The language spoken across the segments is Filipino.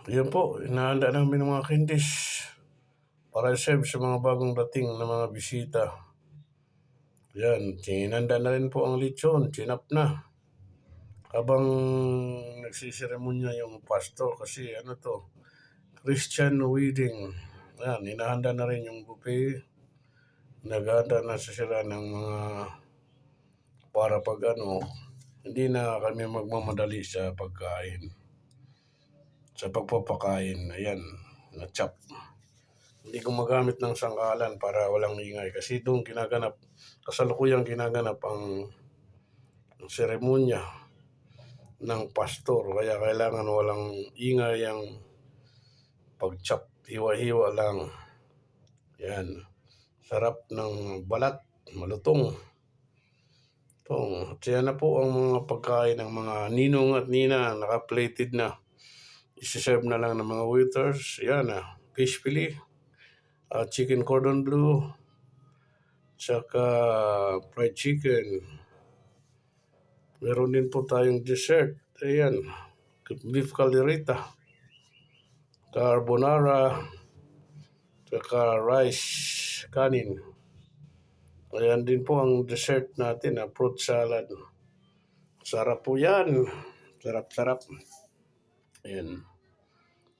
Yun po, inahanda namin ng mga candies para i-serve sa mga bagong dating na mga bisita. Yan, hinanda na rin po ang lechon, chinap na. Habang nagsiseremonya yung pastor kasi ano to, Christian wedding. Yan, hinahanda na rin yung buffet. Naghahanda na sila ng mga para pag ano, hindi na kami magmamadali sa pagkain. Sa pagpapakain, ayan, na-chop. Hindi gumagamit ng sangkalan para walang ingay kasi doon kasalukuyang ginaganap ang seremonya ng pastor. Kaya kailangan walang ingay ang pag-chop. Hiwa-hiwa lang. Yan. Sarap ng balat, malutong. At yan na po ang mga pagkain ng mga ninong at nina, naka-plated na. Isi-serve na lang ng mga waiters. Yan na, fish fillet, chicken cordon bleu, tsaka fried chicken. Meron din po tayong dessert. Ayan, beef caldereta, carbonara, tsaka rice, kanin. Ayan din po ang dessert natin, fruit salad. Sarap po yan. Sarap-sarap. Ayan.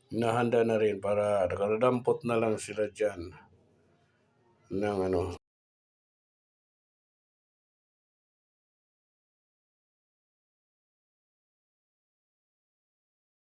Hinahanda na rin para nakadampot na lang sila dyan ng ano.